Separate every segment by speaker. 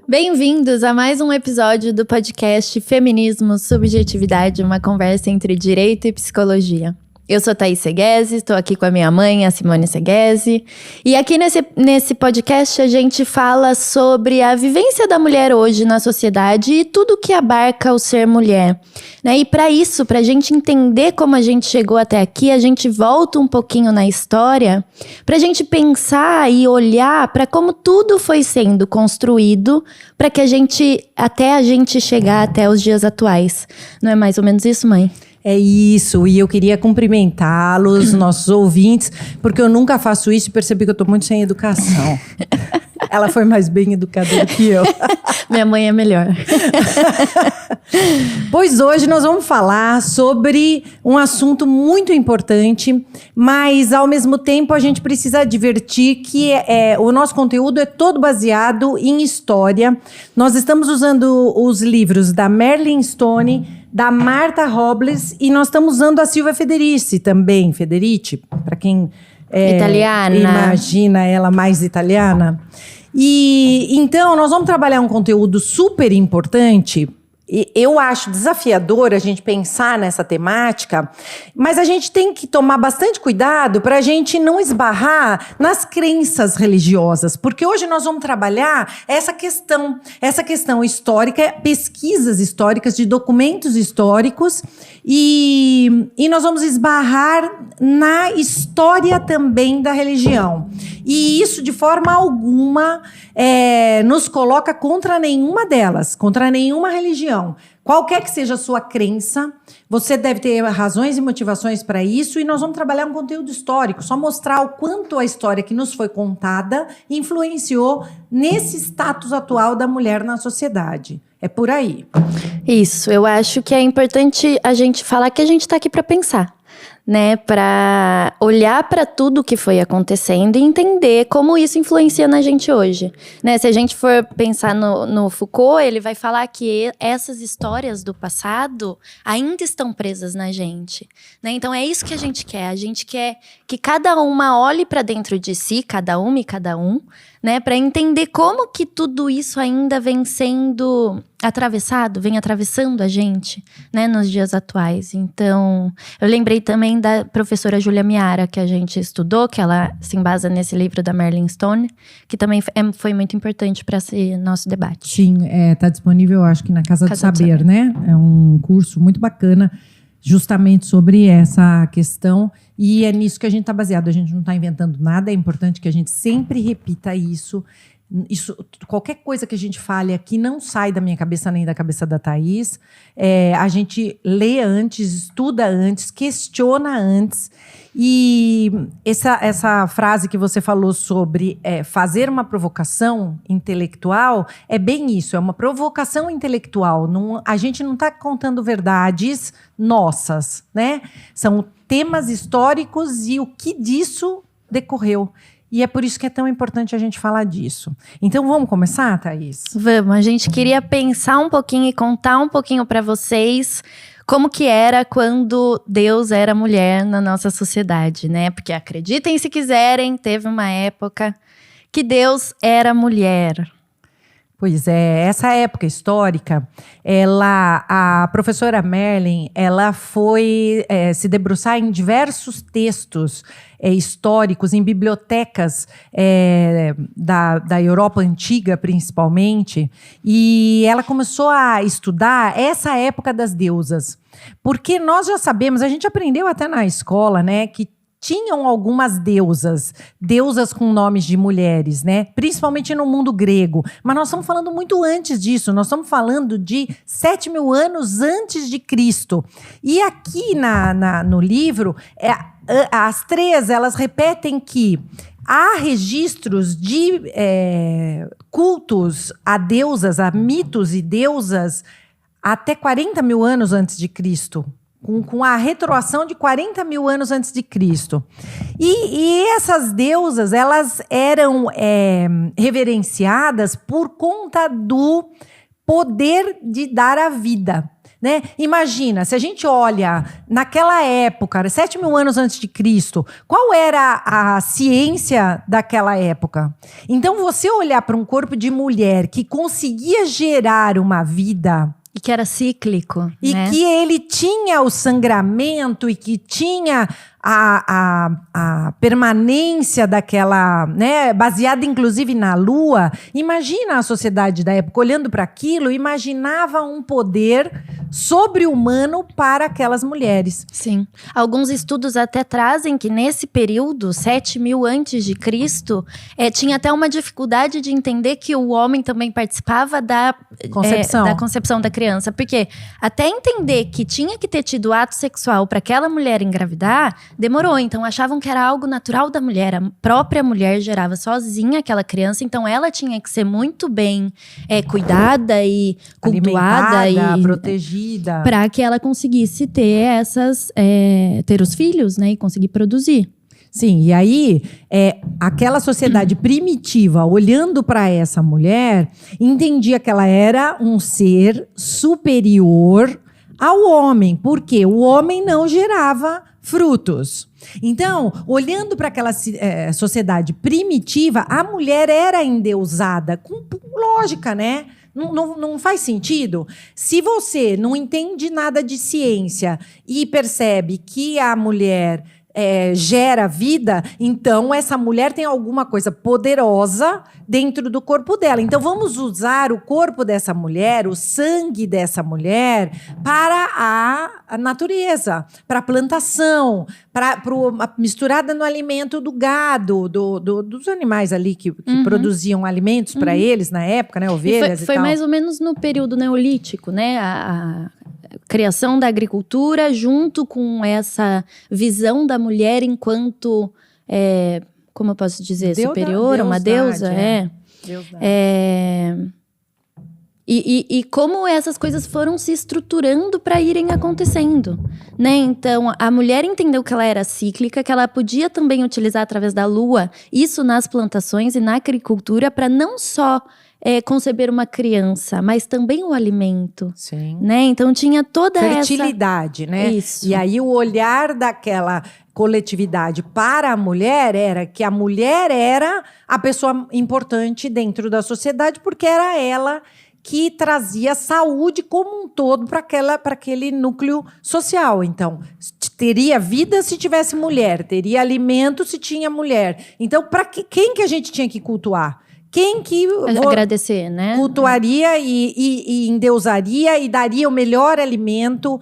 Speaker 1: Bem-vindos a mais um episódio do podcast Feminismo, Subjetividade, uma conversa entre direito e psicologia. Eu sou Thaís Seguesi, estou aqui com a minha mãe, a Simone Seguesi. E aqui nesse podcast a gente fala sobre a vivência da mulher hoje na sociedade e tudo que abarca o ser mulher, né? E para isso, para a gente entender como a gente chegou até aqui, a gente volta um pouquinho na história para a gente pensar e olhar para como tudo foi sendo construído para que a gente chegar até os dias atuais. Não é mais ou menos isso, mãe?
Speaker 2: É isso, e eu queria cumprimentá-los, nossos ouvintes, porque eu nunca faço isso e percebi que eu estou muito sem educação. Ela foi mais bem educada do que eu.
Speaker 1: Minha mãe é melhor.
Speaker 2: Pois hoje nós vamos falar sobre um assunto muito importante, mas ao mesmo tempo a gente precisa advertir que o nosso conteúdo é todo baseado em história. Nós estamos usando os livros da Merlin Stone, da Martha Robles, e nós estamos usando a Silvia Federici também. Federici, para quem
Speaker 1: italiana,
Speaker 2: imagina ela mais italiana. E então nós vamos trabalhar um conteúdo super importante. Eu acho desafiador a gente pensar nessa temática, mas a gente tem que tomar bastante cuidado para a gente não esbarrar nas crenças religiosas, porque hoje nós vamos trabalhar essa questão histórica, pesquisas históricas de documentos históricos, e nós vamos esbarrar na história também da religião. E isso, de forma alguma, nos coloca contra nenhuma delas, contra nenhuma religião. Qualquer que seja a sua crença, você deve ter razões e motivações para isso, e nós vamos trabalhar um conteúdo histórico, só mostrar o quanto a história que nos foi contada influenciou nesse status atual da mulher na sociedade. É por aí.
Speaker 1: Isso, eu acho que é importante a gente falar que a gente está aqui para pensar, né, para olhar para tudo que foi acontecendo e entender como isso influencia na gente hoje, né? Se a gente for pensar no Foucault, ele vai falar que essas histórias do passado ainda estão presas na gente, né? Então é isso que a gente quer que cada uma olhe para dentro de si, cada uma e cada um, né, para entender como que tudo isso ainda vem sendo vem atravessando a gente, né, nos dias atuais. Então, eu lembrei também da professora Júlia Miara, que a gente estudou, que ela se embasa nesse livro da Merlin Stone, que também foi muito importante para esse nosso debate.
Speaker 2: Sim, está disponível, acho que na Casa do Saber, né? É um curso muito bacana, justamente sobre essa questão, e é nisso que a gente está baseado. A gente não está inventando nada, é importante que a gente sempre repita isso. Qualquer coisa que a gente fale aqui não sai da minha cabeça nem da cabeça da Thaís. A gente lê antes, estuda antes, questiona antes. E essa frase que você falou sobre fazer uma provocação intelectual é bem isso, é uma provocação intelectual. A gente não está contando verdades nossas, né? São temas históricos e o que disso decorreu. E é por isso que é tão importante a gente falar disso. Então, vamos começar, Thaís?
Speaker 1: Vamos. A gente queria pensar um pouquinho e contar um pouquinho para vocês como que era quando Deus era mulher na nossa sociedade, né? Porque acreditem se quiserem, teve uma época que Deus era mulher.
Speaker 2: Pois é, essa época histórica, a professora Merlin, ela foi se debruçar em diversos textos históricos, em bibliotecas da Europa Antiga, principalmente, e ela começou a estudar essa época das deusas. Porque nós já sabemos, a gente aprendeu até na escola, né, que tinham algumas deusas com nomes de mulheres, né? Principalmente no mundo grego. Mas nós estamos falando muito antes disso. Nós estamos falando de 7.000 anos antes de Cristo. E aqui no livro, as três, elas repetem que há registros de cultos a deusas, a mitos e deusas até 40.000 anos antes de Cristo. Com a retroação de 40.000 anos antes de Cristo. E essas deusas, elas eram reverenciadas por conta do poder de dar a vida. né? Imagina, se a gente olha naquela época, 7.000 anos antes de Cristo, qual era a ciência daquela época? Então, você olhar para um corpo de mulher que conseguia gerar uma vida...
Speaker 1: E que era cíclico,
Speaker 2: e
Speaker 1: né?
Speaker 2: que ele tinha o sangramento e que tinha a permanência daquela, né, baseada inclusive na lua. Imagina a sociedade da época olhando para aquilo, imaginava um poder sobre-humano para aquelas mulheres.
Speaker 1: Sim. Alguns estudos até trazem que nesse período, 7.000 antes de Cristo, tinha até uma dificuldade de entender que o homem também participava da concepção da criança. Porque até entender que tinha que ter tido ato sexual para aquela mulher engravidar, demorou. Então achavam que era algo natural da mulher. A própria mulher gerava sozinha aquela criança, então ela tinha que ser muito bem cuidada e cultuada e
Speaker 2: protegida,
Speaker 1: para que ela conseguisse ter ter os filhos, né, e conseguir produzir.
Speaker 2: Sim, e aí aquela sociedade primitiva, olhando para essa mulher, entendia que ela era um ser superior ao homem, porque o homem não gerava frutos. Então, olhando para aquela sociedade primitiva, a mulher era endeusada, com lógica, né? Não faz sentido. Se você não entende nada de ciência e percebe que a mulher gera vida, então essa mulher tem alguma coisa poderosa dentro do corpo dela. Então vamos usar o corpo dessa mulher, o sangue dessa mulher, para a natureza, para a plantação, para misturada no alimento do gado, dos animais ali que produziam alimentos para eles na época, né, ovelhas e
Speaker 1: foi
Speaker 2: tal.
Speaker 1: mais ou menos no período neolítico, né? A criação da agricultura junto com essa visão da mulher enquanto, como eu posso dizer, superior, uma deusa. E como essas coisas foram se estruturando para irem acontecendo, né? Então, a mulher entendeu que ela era cíclica, que ela podia também utilizar através da lua isso nas plantações e na agricultura para não só conceber uma criança, mas também o alimento.
Speaker 2: Sim.
Speaker 1: Né? Então tinha toda
Speaker 2: fertilidade, né?
Speaker 1: Isso.
Speaker 2: E aí o olhar daquela coletividade para a mulher era que a mulher era a pessoa importante dentro da sociedade, porque era ela que trazia saúde como um todo para aquele núcleo social. Então, teria vida se tivesse mulher, teria alimento se tinha mulher. Então, quem que a gente tinha que cultuar? Quem que
Speaker 1: agradecer, né?
Speaker 2: Cultuaria e endeusaria e daria o melhor alimento,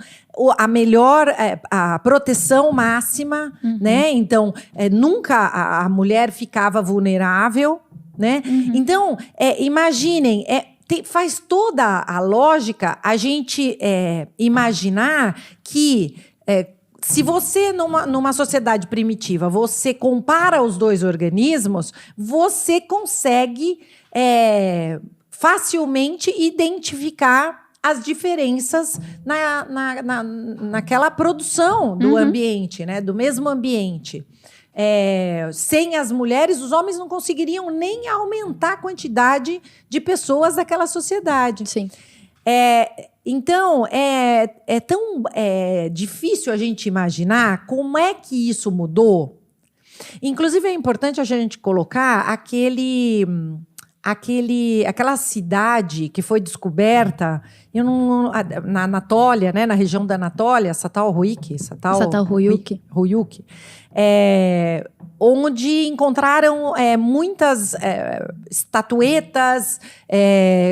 Speaker 2: a melhor a proteção máxima, né? Então, nunca a mulher ficava vulnerável, né? Então, imaginem, faz toda a lógica a gente imaginar que se você, numa sociedade primitiva, você compara os dois organismos, você consegue facilmente identificar as diferenças naquela produção do ambiente, né? Do mesmo ambiente. Sem as mulheres, os homens não conseguiriam nem aumentar a quantidade de pessoas daquela sociedade.
Speaker 1: Sim.
Speaker 2: Então, é tão difícil a gente imaginar como é que isso mudou. Inclusive, é importante a gente colocar aquela cidade que foi descoberta na Anatólia, né, na região da Anatólia, Çatalhöyük, onde encontraram muitas estatuetas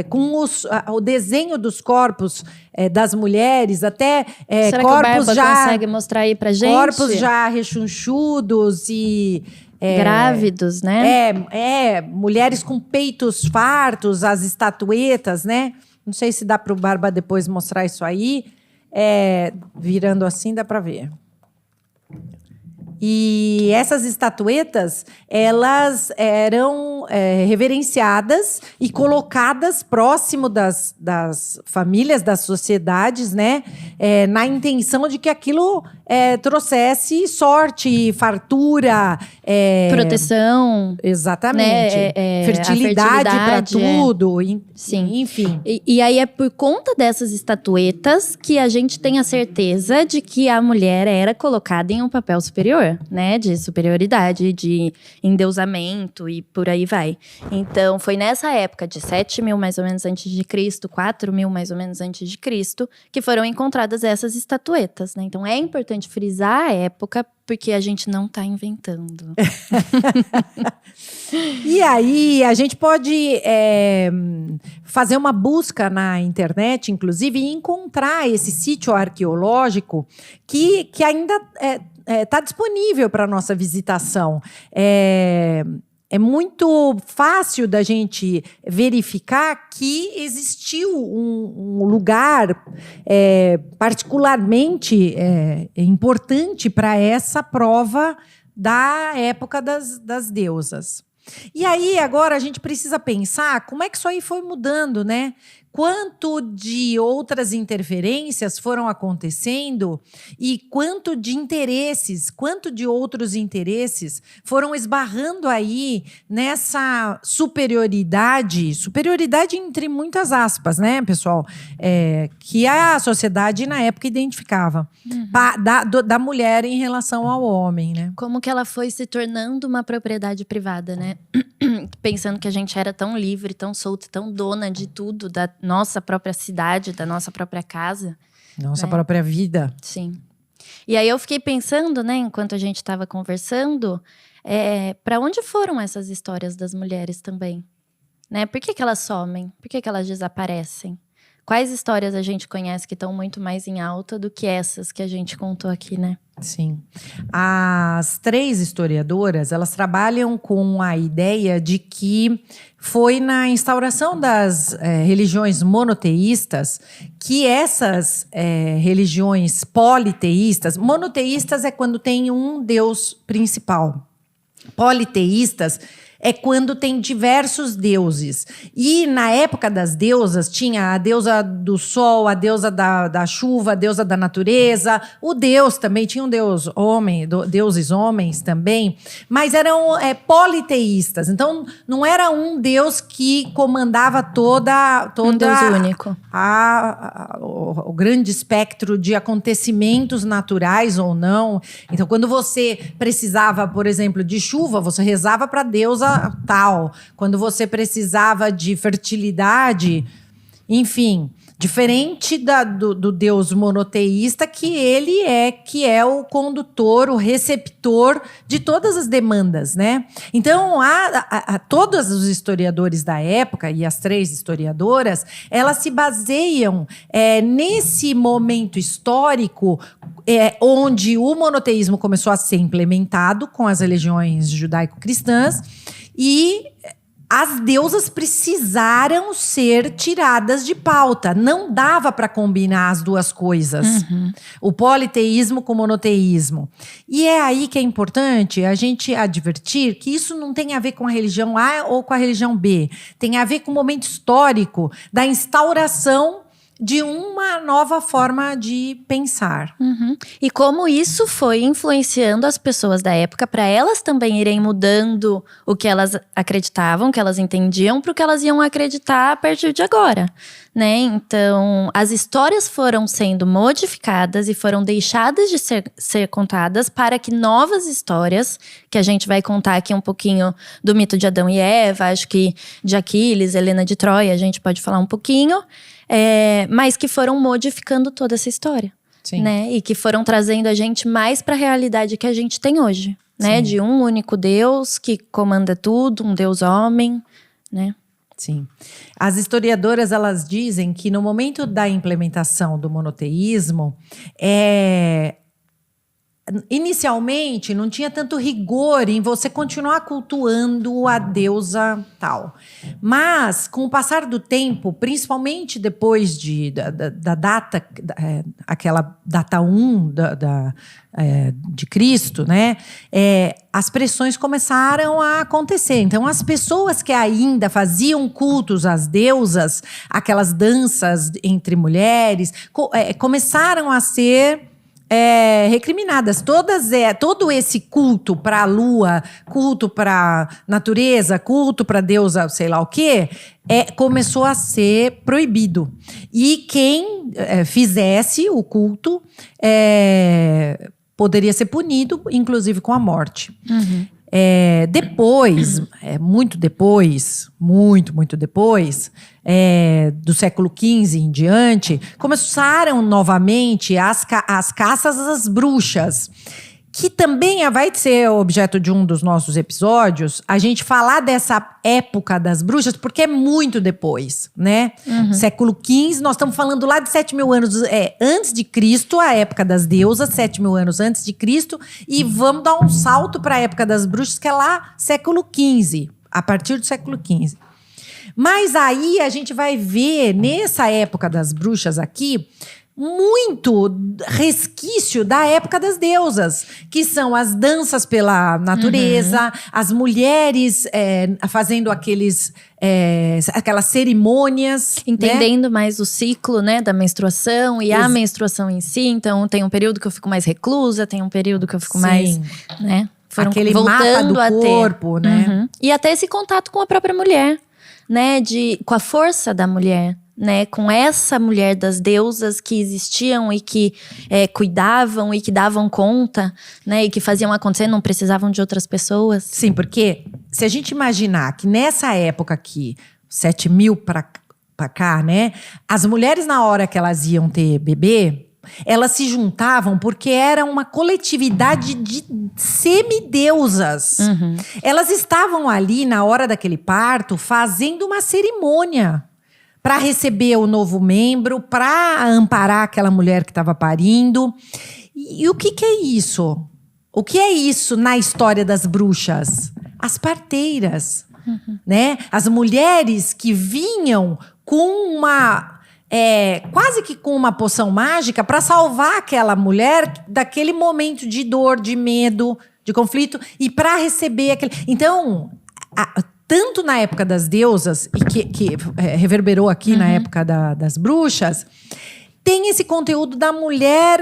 Speaker 2: com o desenho dos corpos das mulheres, até
Speaker 1: Será
Speaker 2: corpos
Speaker 1: que o Barba consegue mostrar aí pra gente?
Speaker 2: Corpos já rechonchudos e
Speaker 1: grávidos, né?
Speaker 2: Mulheres com peitos fartos, as estatuetas, né? Não sei se dá para o Barba depois mostrar isso aí. Virando assim, dá para ver. E essas estatuetas, elas eram reverenciadas e colocadas próximo das famílias, das sociedades, né? na intenção de que aquilo trouxesse sorte, fartura,
Speaker 1: proteção.
Speaker 2: exatamente,
Speaker 1: Né?
Speaker 2: fertilidade para tudo,
Speaker 1: Sim.
Speaker 2: enfim.
Speaker 1: E aí é por conta dessas estatuetas que a gente tem a certeza de que a mulher era colocada em um papel superior, né? De superioridade, de endeusamento e por aí vai. Então, foi nessa época de 7.000 mais ou menos antes de Cristo, 4.000 mais ou menos antes de Cristo, que foram encontradas essas estatuetas, né? Então, é importante frisar a época, porque a gente não está inventando.
Speaker 2: E aí, a gente pode fazer uma busca na internet, inclusive, e encontrar esse sítio arqueológico que ainda está disponível para nossa visitação. É muito fácil da gente verificar que existiu um lugar particularmente importante para essa prova da época das deusas. E aí, agora, a gente precisa pensar como é que isso aí foi mudando, né? Quanto de outras interferências foram acontecendo e quanto de outros interesses foram esbarrando aí nessa superioridade entre muitas aspas, né, pessoal? Que a sociedade na época identificava da mulher em relação ao homem, né?
Speaker 1: Como que ela foi se tornando uma propriedade privada, né? Pensando que a gente era tão livre, tão solta, tão dona de tudo, da nossa própria cidade, da nossa própria casa.
Speaker 2: Nossa própria vida.
Speaker 1: Sim. E aí eu fiquei pensando, né, enquanto a gente estava conversando, para onde foram essas histórias das mulheres também? Né? Por que elas somem? Por que elas desaparecem? Quais histórias a gente conhece que estão muito mais em alta do que essas que a gente contou aqui, né?
Speaker 2: Sim. As 3 historiadoras, elas trabalham com a ideia de que foi na instauração das religiões monoteístas que essas religiões politeístas... Monoteístas é quando tem um Deus principal. Politeístas é quando tem diversos deuses. E na época das deusas, tinha a deusa do sol, a deusa da chuva, a deusa da natureza. O deus também, tinha um deus homem, deuses homens também. Mas eram politeístas. Então, não era um deus que comandava toda
Speaker 1: um deus único.
Speaker 2: O grande espectro de acontecimentos naturais ou não. Então, quando você precisava, por exemplo, de chuva, você rezava para a deusa tal. Quando você precisava de fertilidade, enfim, diferente do Deus monoteísta, que é o condutor, o receptor de todas as demandas, né? Então, todos os historiadores da época, e as 3 historiadoras, elas se baseiam nesse momento histórico onde o monoteísmo começou a ser implementado com as religiões judaico-cristãs e as deusas precisaram ser tiradas de pauta. Não dava para combinar as duas coisas. O politeísmo com o monoteísmo. E é aí que é importante a gente advertir que isso não tem a ver com a religião A ou com a religião B. Tem a ver com o momento histórico da instauração de uma nova forma de pensar.
Speaker 1: E como isso foi influenciando as pessoas da época para elas também irem mudando o que elas acreditavam, o que elas entendiam, para o que elas iam acreditar a partir de agora, né? Então, as histórias foram sendo modificadas e foram deixadas de ser contadas para que novas histórias, que a gente vai contar aqui um pouquinho do mito de Adão e Eva, acho que de Aquiles, Helena de Troia, a gente pode falar um pouquinho, mas que foram modificando toda essa história.
Speaker 2: Sim.
Speaker 1: Né? E que foram trazendo a gente mais para a realidade que a gente tem hoje, né?
Speaker 2: Sim.
Speaker 1: De um único Deus que comanda tudo, um Deus homem, né?
Speaker 2: Sim. As historiadoras, elas dizem que no momento da implementação do monoteísmo, inicialmente não tinha tanto rigor em você continuar cultuando a deusa tal. Mas, com o passar do tempo, principalmente depois da data, aquela data 1 de Cristo, né? As pressões começaram a acontecer. Então, as pessoas que ainda faziam cultos às deusas, aquelas danças entre mulheres, começaram a ser recriminadas. Todo esse culto para a lua, culto para natureza, culto para deusa, sei lá o quê, começou a ser proibido. E quem fizesse o culto poderia ser punido, inclusive com a morte.
Speaker 1: Uhum.
Speaker 2: Depois, muito depois, muito depois, do século XV em diante, começaram novamente as caças às bruxas, que também vai ser objeto de um dos nossos episódios, a gente falar dessa época das bruxas, porque é muito depois, né? Uhum. Século XV, nós estamos falando lá de 7.000 anos antes de Cristo, a época das deusas, 7.000 anos antes de Cristo, e vamos dar um salto para a época das bruxas, que é lá século XV, a partir do século XV. Mas aí a gente vai ver, nessa época das bruxas aqui, muito resquício da época das deusas, que são as danças pela natureza, as mulheres fazendo aquelas cerimônias.
Speaker 1: Entendendo, né,
Speaker 2: né?
Speaker 1: mais o ciclo, né, da menstruação e a menstruação em si. Então, tem um período que eu fico mais reclusa, tem um período que eu fico mais, né?
Speaker 2: Aquele mapa do corpo, né?
Speaker 1: Uhum. E até esse contato com a própria mulher, né? Com a força da mulher. Né, com essa mulher das deusas que existiam e que cuidavam e que davam conta, né, e que faziam acontecer, não precisavam de outras pessoas.
Speaker 2: Sim, porque se a gente imaginar que nessa época aqui, 7.000 pra cá, né, as mulheres na hora que elas iam ter bebê, elas se juntavam porque era uma coletividade de semideusas. Uhum. Elas estavam ali na hora daquele parto fazendo uma cerimônia para receber o novo membro, para amparar aquela mulher que estava parindo. E o que é isso? O que é isso na história das bruxas? As parteiras, né? As mulheres que vinham com quase que com uma poção mágica para salvar aquela mulher daquele momento de dor, de medo, de conflito, e para receber aquele... Então, tanto na época das deusas, e que reverberou aqui na época das bruxas, tem esse conteúdo da mulher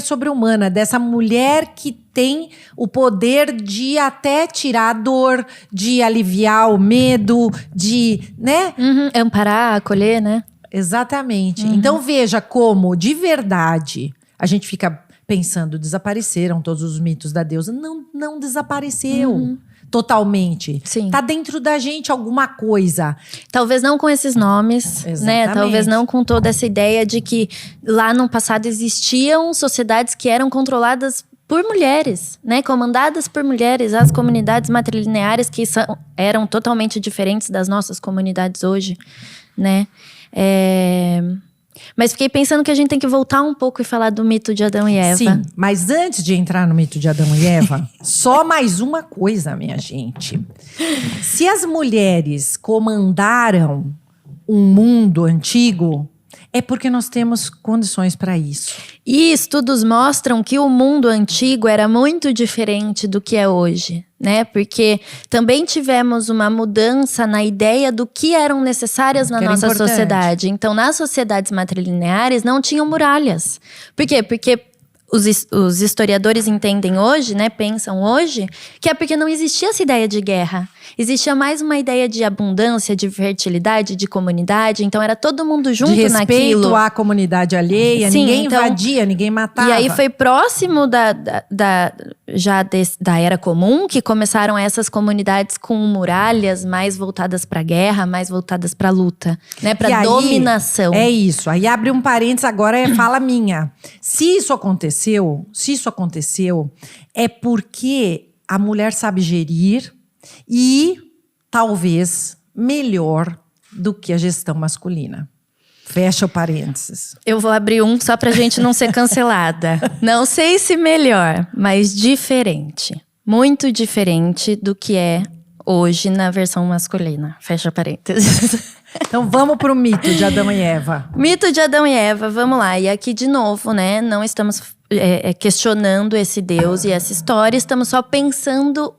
Speaker 2: sobre-humana, dessa mulher que tem o poder de até tirar a dor, de aliviar o medo, de, né?
Speaker 1: Amparar, acolher, né?
Speaker 2: Exatamente. Então veja como, de verdade, a gente fica pensando, desapareceram todos os mitos da deusa. Não desapareceu. Totalmente.
Speaker 1: Sim.
Speaker 2: Tá dentro da gente alguma coisa.
Speaker 1: Talvez não com esses nomes, né? Talvez não com toda essa ideia de que lá no passado existiam sociedades que eram controladas por mulheres, né? Comandadas por mulheres, as comunidades matrilineares que eram totalmente diferentes das nossas comunidades hoje, né? Mas fiquei pensando que a gente tem que voltar um pouco e falar do mito de Adão e Eva.
Speaker 2: Sim, mas antes de entrar no mito de Adão e Eva, só mais uma coisa, minha gente. Se as mulheres comandaram um mundo antigo, é porque nós temos condições para isso.
Speaker 1: E estudos mostram que o mundo antigo era muito diferente do que é hoje, né? Porque também tivemos uma mudança na ideia do que eram necessárias na nossa sociedade. Então, nas sociedades matrilineares não tinham muralhas. Por quê? Porque os historiadores entendem hoje, né? Pensam hoje, que é porque não existia essa ideia de guerra. Existia mais uma ideia de abundância, de fertilidade, de comunidade. Então, era todo mundo junto naquilo.
Speaker 2: De respeito à comunidade alheia. Sim, ninguém invadia, ninguém matava.
Speaker 1: E aí, foi próximo da Era Comum que começaram essas comunidades com muralhas mais voltadas para guerra, mais voltadas para luta, né? Para dominação.
Speaker 2: É isso. Aí, abre um parênteses, agora é fala minha. Se isso aconteceu, é porque a mulher sabe gerir e talvez melhor do que a gestão masculina. Fecha o parênteses.
Speaker 1: Eu vou abrir um só pra gente não ser cancelada. Não sei se melhor, mas diferente. Muito diferente do que é hoje na versão masculina. Fecha parênteses.
Speaker 2: Então vamos pro mito de Adão e Eva.
Speaker 1: Mito de Adão e Eva, vamos lá. E aqui de novo, né? Não estamos questionando esse Deus e essa história. Estamos só pensando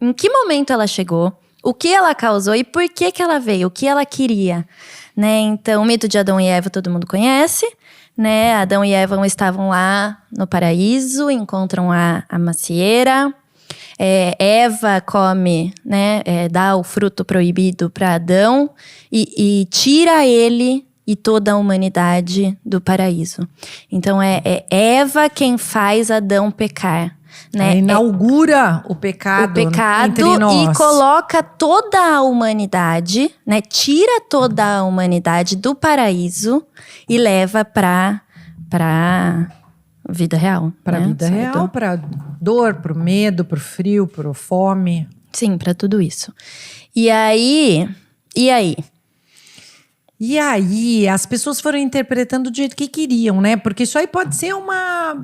Speaker 1: em que momento ela chegou, o que ela causou e por que ela veio, o que ela queria. Né? Então, o mito de Adão e Eva todo mundo conhece, né? Adão e Eva estavam lá no paraíso, encontram a macieira. Eva come, né? Dá o fruto proibido para Adão e tira ele e toda a humanidade do paraíso. Então, é Eva quem faz Adão pecar. Né?
Speaker 2: Inaugura o pecado entre nós.
Speaker 1: E coloca toda a humanidade, né? Tira toda a humanidade do paraíso e leva para vida real.
Speaker 2: Para a
Speaker 1: né?
Speaker 2: vida real, para dor, para o medo, para o frio, para a fome.
Speaker 1: Sim, para tudo isso. E aí?
Speaker 2: E aí, as pessoas foram interpretando do jeito que queriam, né? Porque isso aí pode ser uma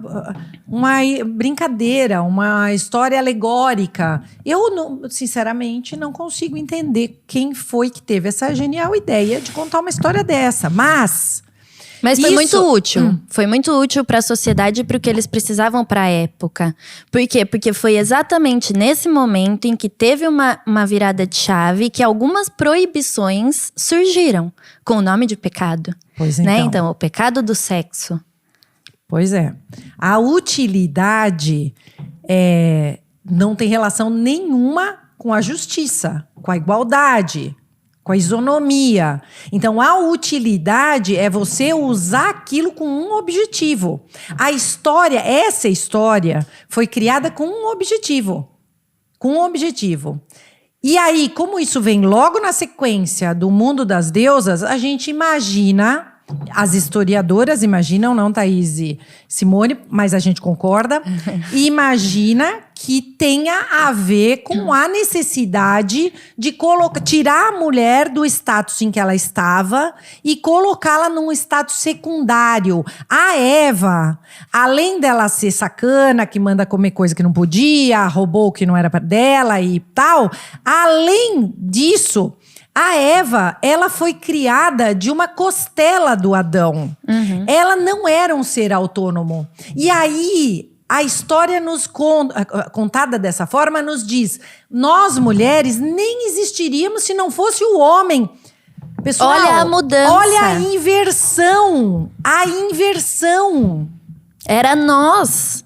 Speaker 2: brincadeira, uma história alegórica. Eu, sinceramente, não consigo entender quem foi que teve essa genial ideia de contar uma história dessa. Mas
Speaker 1: foi muito útil. Foi muito útil para a sociedade e para o que eles precisavam para a época. Por quê? Porque foi exatamente nesse momento em que teve uma virada de chave que algumas proibições surgiram com o nome de pecado.
Speaker 2: Pois
Speaker 1: né?
Speaker 2: então.
Speaker 1: Então, o pecado do sexo.
Speaker 2: Pois é. A utilidade não tem relação nenhuma com a justiça, com a igualdade, com a isonomia. Então, a utilidade é você usar aquilo com um objetivo. Essa história, foi criada com um objetivo. Com um objetivo. E aí, como isso vem logo na sequência do mundo das deusas, a gente imagina, as historiadoras imaginam, não Thaís e Simone, mas a gente concorda, e imagina que tenha a ver com a necessidade de tirar a mulher do status em que ela estava e colocá-la num status secundário. A Eva, além dela ser sacana, que manda comer coisa que não podia, roubou o que não era dela e tal, além disso, a Eva, ela foi criada de uma costela do Adão. Uhum. Ela não era um ser autônomo. E aí, a história contada dessa forma nos diz: nós, mulheres, nem existiríamos se não fosse o homem. Pessoal,
Speaker 1: olha a mudança.
Speaker 2: Olha a inversão. A inversão.
Speaker 1: Era nós.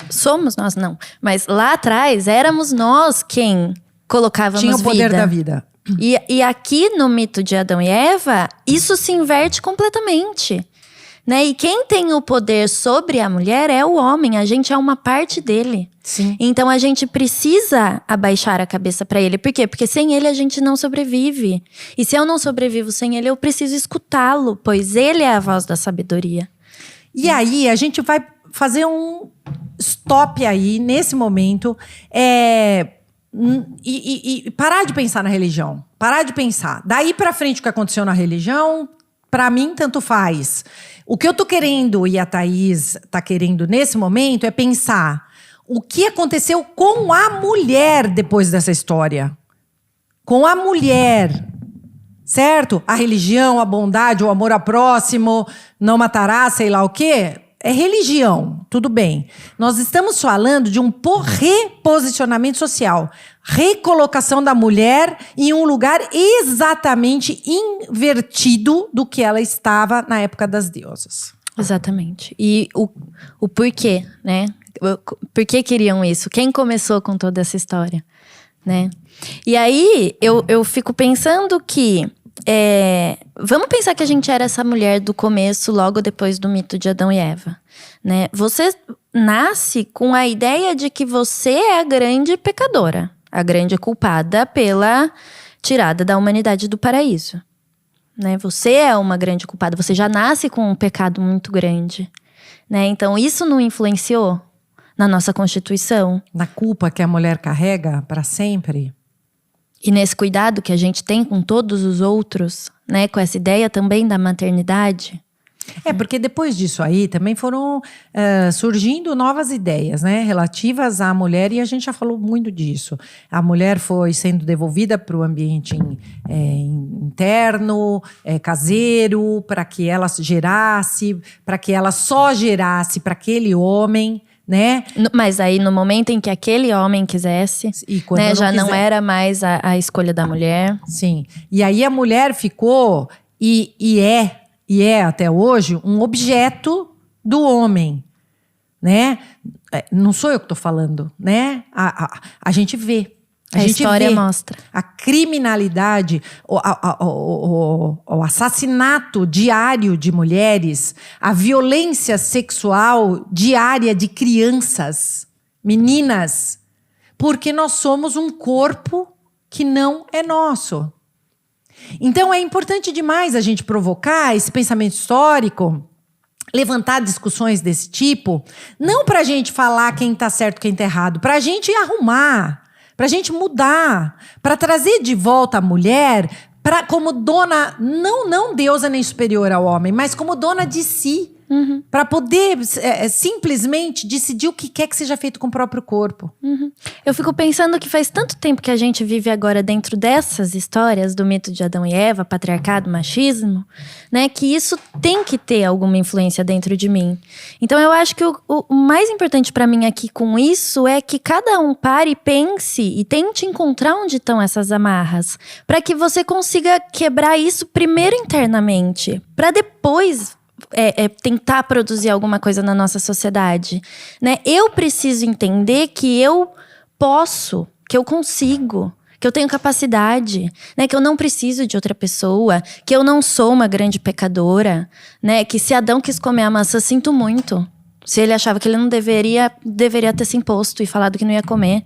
Speaker 1: Somos nós, não. Mas lá atrás, éramos nós quem colocávamos vida.
Speaker 2: Tinha o poder da vida.
Speaker 1: E aqui no mito de Adão e Eva, isso se inverte completamente. Né? E quem tem o poder sobre a mulher é o homem. A gente é uma parte dele.
Speaker 2: Sim.
Speaker 1: Então a gente precisa abaixar a cabeça para ele. Por quê? Porque sem ele a gente não sobrevive. E se eu não sobrevivo sem ele, eu preciso escutá-lo. Pois ele é a voz da sabedoria.
Speaker 2: E aí, a gente vai fazer um stop aí, nesse momento. E parar de pensar na religião. Parar de pensar. Daí pra frente o que aconteceu na religião, pra mim, tanto faz. O que eu tô querendo, e a Thaís tá querendo nesse momento, é pensar o que aconteceu com a mulher depois dessa história. Com a mulher. Certo? A religião, a bondade, o amor ao próximo, não matará, sei lá o quê. É religião, tudo bem. Nós estamos falando de um reposicionamento social. Recolocação da mulher em um lugar exatamente invertido do que ela estava na época das deusas.
Speaker 1: Exatamente. E o porquê, né? Por que queriam isso? Quem começou com toda essa história, né? E aí, eu fico pensando que... vamos pensar que a gente era essa mulher do começo, logo depois do mito de Adão e Eva, né? Você nasce com a ideia de que você é a grande pecadora, a grande culpada pela tirada da humanidade do paraíso, né? Você é uma grande culpada, você já nasce com um pecado muito grande, né? Então isso não influenciou na nossa Constituição?
Speaker 2: Na culpa que a mulher carrega para sempre?
Speaker 1: E nesse cuidado que a gente tem com todos os outros, né? Com essa ideia também da maternidade.
Speaker 2: Porque depois disso aí também foram surgindo novas ideias, né, relativas à mulher, e a gente já falou muito disso. A mulher foi sendo devolvida para o ambiente interno, caseiro, para que ela gerasse, para que ela só gerasse para aquele homem, né?
Speaker 1: Mas aí no momento em que aquele homem quisesse,
Speaker 2: e quando
Speaker 1: né, já não
Speaker 2: quiser.
Speaker 1: era mais a escolha da mulher.
Speaker 2: Sim. E aí a mulher ficou e é até hoje um objeto do homem, né? Não sou eu que estou falando, né? A gente vê.
Speaker 1: A
Speaker 2: gente
Speaker 1: história
Speaker 2: vê
Speaker 1: mostra.
Speaker 2: a criminalidade, o assassinato diário de mulheres, a violência sexual diária de crianças, meninas, porque nós somos um corpo que não é nosso. Então é importante demais a gente provocar esse pensamento histórico, levantar discussões desse tipo, não para a gente falar quem está certo, quem está errado, para a gente arrumar, para a gente mudar, para trazer de volta a mulher como dona, não deusa nem superior ao homem, mas como dona de si. Uhum. Para poder simplesmente decidir o que quer que seja feito com o próprio corpo.
Speaker 1: Uhum. Eu fico pensando que faz tanto tempo que a gente vive agora dentro dessas histórias do mito de Adão e Eva, patriarcado, machismo, né, que isso tem que ter alguma influência dentro de mim. Então eu acho que o mais importante para mim aqui com isso é que cada um pare e pense e tente encontrar onde estão essas amarras, para que você consiga quebrar isso primeiro internamente, para depois tentar produzir alguma coisa na nossa sociedade, né? Eu preciso entender que eu posso, que eu consigo, que eu tenho capacidade, né? Que eu não preciso de outra pessoa, que eu não sou uma grande pecadora, né? Que se Adão quis comer a maçã, sinto muito. Se ele achava que ele não deveria ter se imposto e falado que não ia comer.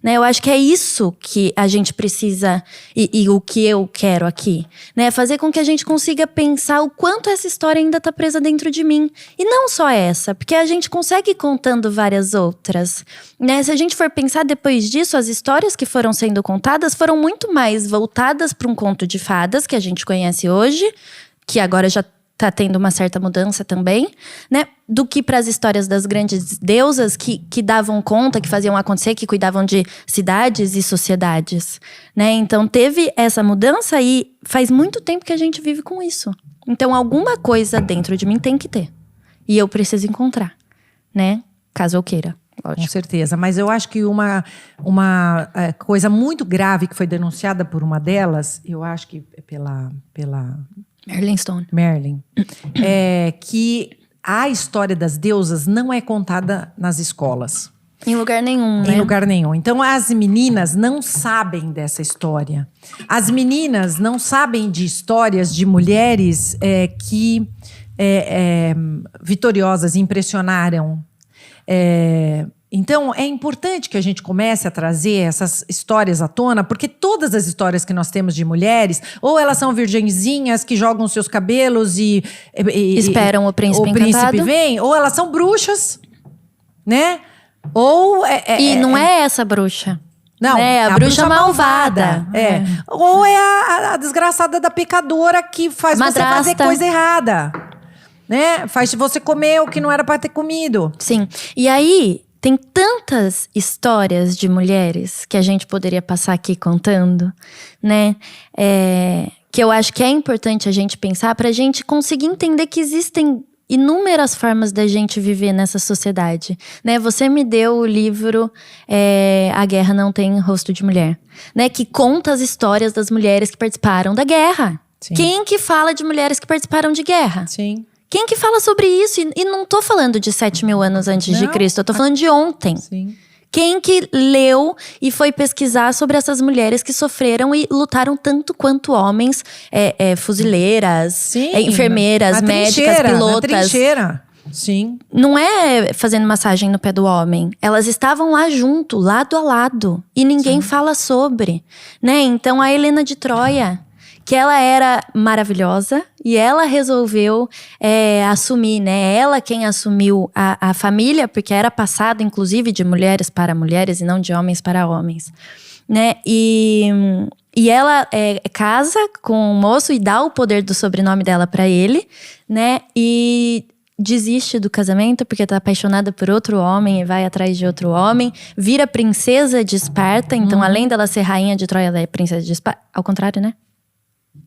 Speaker 1: Né? Eu acho que é isso que a gente precisa e o que eu quero aqui. Né? Fazer com que a gente consiga pensar o quanto essa história ainda está presa dentro de mim. E não só essa, porque a gente consegue ir contando várias outras. Né? Se a gente for pensar depois disso, as histórias que foram sendo contadas foram muito mais voltadas para um conto de fadas que a gente conhece hoje, que agora já tá tendo uma certa mudança também, né? Do que para as histórias das grandes deusas que davam conta, que faziam acontecer, que cuidavam de cidades e sociedades, né? Então teve essa mudança e faz muito tempo que a gente vive com isso. Então alguma coisa dentro de mim tem que ter. E eu preciso encontrar, né? Caso eu queira. Lógico.
Speaker 2: Com certeza, mas eu acho que uma coisa muito grave que foi denunciada por uma delas, eu acho que pela
Speaker 1: Merlin Stone.
Speaker 2: Merlin. É que a história das deusas não é contada nas escolas.
Speaker 1: Em lugar nenhum, né?
Speaker 2: Em lugar nenhum. Então, as meninas não sabem dessa história. As meninas não sabem de histórias de mulheres que vitoriosas, impressionaram. Então, é importante que a gente comece a trazer essas histórias à tona, porque todas as histórias que nós temos de mulheres, ou elas são virgenzinhas que jogam seus cabelos e
Speaker 1: esperam o príncipe encantado.
Speaker 2: vem, ou elas são bruxas, né? Ou
Speaker 1: e não é essa bruxa.
Speaker 2: Não,
Speaker 1: é a bruxa malvada.
Speaker 2: Ou é a desgraçada da pecadora que faz
Speaker 1: Madrasta.
Speaker 2: Você fazer coisa errada, né? Faz você comer o que não era para ter comido.
Speaker 1: Sim. E aí tem tantas histórias de mulheres que a gente poderia passar aqui contando, né? Que eu acho que é importante a gente pensar para a gente conseguir entender que existem inúmeras formas da gente viver nessa sociedade, né? Você me deu o livro A Guerra Não Tem Rosto de Mulher, né? Que conta as histórias das mulheres que participaram da guerra.
Speaker 2: Sim.
Speaker 1: Quem que fala de mulheres que participaram de guerra?
Speaker 2: Sim.
Speaker 1: Quem que fala sobre isso? E não tô falando de 7.000 anos antes de Cristo, eu tô falando de ontem.
Speaker 2: Sim.
Speaker 1: Quem que leu e foi pesquisar sobre essas mulheres que sofreram e lutaram tanto quanto homens, fuzileiras,
Speaker 2: Sim,
Speaker 1: enfermeiras, médicas, pilotas.
Speaker 2: Na trincheira. Sim.
Speaker 1: Não é fazendo massagem no pé do homem. Elas estavam lá junto, lado a lado. E ninguém fala sobre, né? Então a Helena de Troia, que ela era maravilhosa e ela resolveu assumir, né? Ela quem assumiu a família, porque era passado, inclusive, de mulheres para mulheres e não de homens para homens. né? E ela casa com o moço e dá o poder do sobrenome dela pra ele, né? E desiste do casamento porque tá apaixonada por outro homem e vai atrás de outro homem. Vira princesa de Esparta. Então, além dela ser rainha de Troia, ela é princesa de Esparta. Ao contrário, né?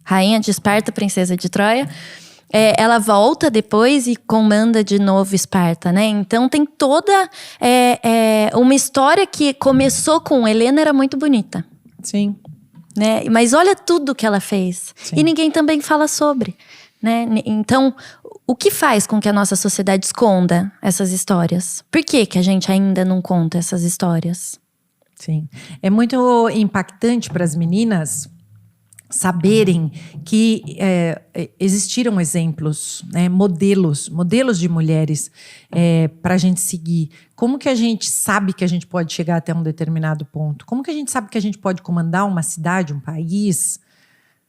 Speaker 1: Rainha de Esparta, princesa de Troia. Ela volta depois e comanda de novo Esparta, né? Então, tem toda uma história que começou com Helena, era muito bonita.
Speaker 2: Sim.
Speaker 1: Né? Mas olha tudo que ela fez.
Speaker 2: Sim.
Speaker 1: E ninguém também fala sobre, né? Então, o que faz com que a nossa sociedade esconda essas histórias? Por que a gente ainda não conta essas histórias?
Speaker 2: Sim. É muito impactante para as meninas saberem que existiram exemplos, né, modelos de mulheres para a gente seguir. Como que a gente sabe que a gente pode chegar até um determinado ponto? Como que a gente sabe que a gente pode comandar uma cidade, um país?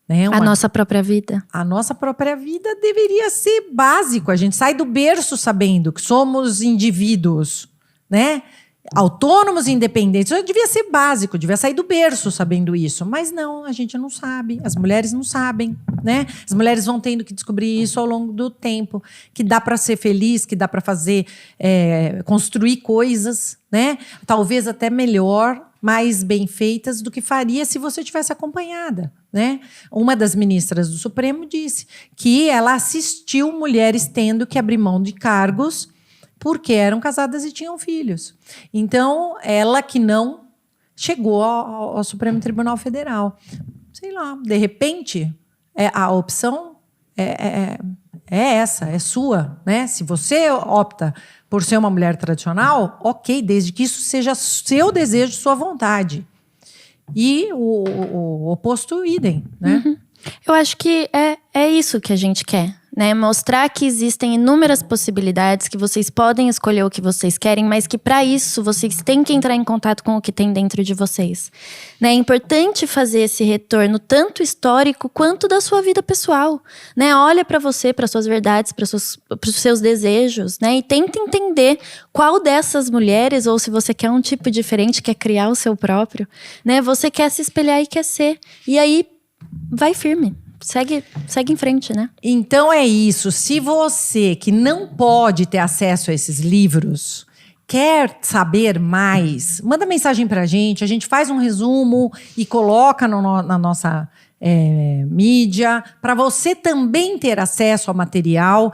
Speaker 2: Né,
Speaker 1: A nossa própria vida.
Speaker 2: A nossa própria vida deveria ser básico. A gente sai do berço sabendo que somos indivíduos, né? Autônomos e independentes. Isso devia ser básico, devia sair do berço sabendo isso. Mas não, a gente não sabe. As mulheres não sabem, né? As mulheres vão tendo que descobrir isso ao longo do tempo. Que dá para ser feliz, que dá para fazer, construir coisas, né? Talvez até melhor, mais bem feitas do que faria se você tivesse acompanhada, né? Uma das ministras do Supremo disse que ela assistiu mulheres tendo que abrir mão de cargos porque eram casadas e tinham filhos. Então, ela que não chegou ao Supremo Tribunal Federal. Sei lá, de repente, a opção é essa, é sua, né? Se você opta por ser uma mulher tradicional, ok, desde que isso seja seu desejo, sua vontade. E o oposto, idem, né?
Speaker 1: Uhum. Eu acho que é isso que a gente quer, né? Mostrar que existem inúmeras possibilidades, que vocês podem escolher o que vocês querem, mas que para isso vocês têm que entrar em contato com o que tem dentro de vocês, né? É importante fazer esse retorno tanto histórico quanto da sua vida pessoal, né? Olha para você, para suas verdades, para os seus desejos, né? E tenta entender qual dessas mulheres, ou se você quer um tipo diferente, quer criar o seu próprio, né? Você quer se espelhar e quer ser. E aí, vai firme. Segue em frente, né?
Speaker 2: Então é isso. Se você que não pode ter acesso a esses livros quer saber mais, manda mensagem pra gente. A gente faz um resumo e coloca na nossa mídia para você também ter acesso ao material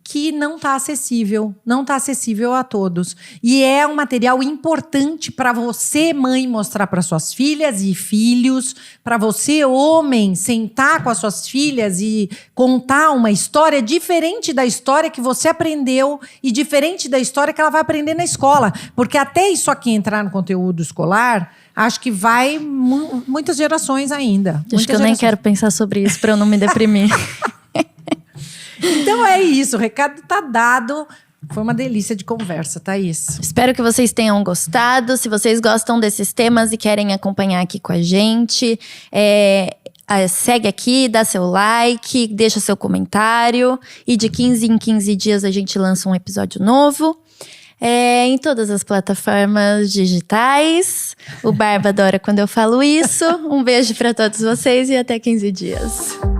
Speaker 2: que não está acessível a todos. E é um material importante para você, mãe, mostrar para suas filhas e filhos, para você, homem, sentar com as suas filhas e contar uma história diferente da história que você aprendeu e diferente da história que ela vai aprender na escola. Porque até isso aqui entrar no conteúdo escolar, acho que vai muitas gerações ainda.
Speaker 1: Acho que eu nem quero pensar sobre isso para eu não me deprimir.
Speaker 2: Então é isso, o recado tá dado. Foi uma delícia de conversa, Thaís.
Speaker 1: Espero que vocês tenham gostado. Se vocês gostam desses temas e querem acompanhar aqui com a gente, segue aqui, dá seu like, deixa seu comentário. E de 15 em 15 dias a gente lança um episódio novo. Em todas as plataformas digitais. O Barba adora quando eu falo isso. Um beijo para todos vocês e até 15 dias.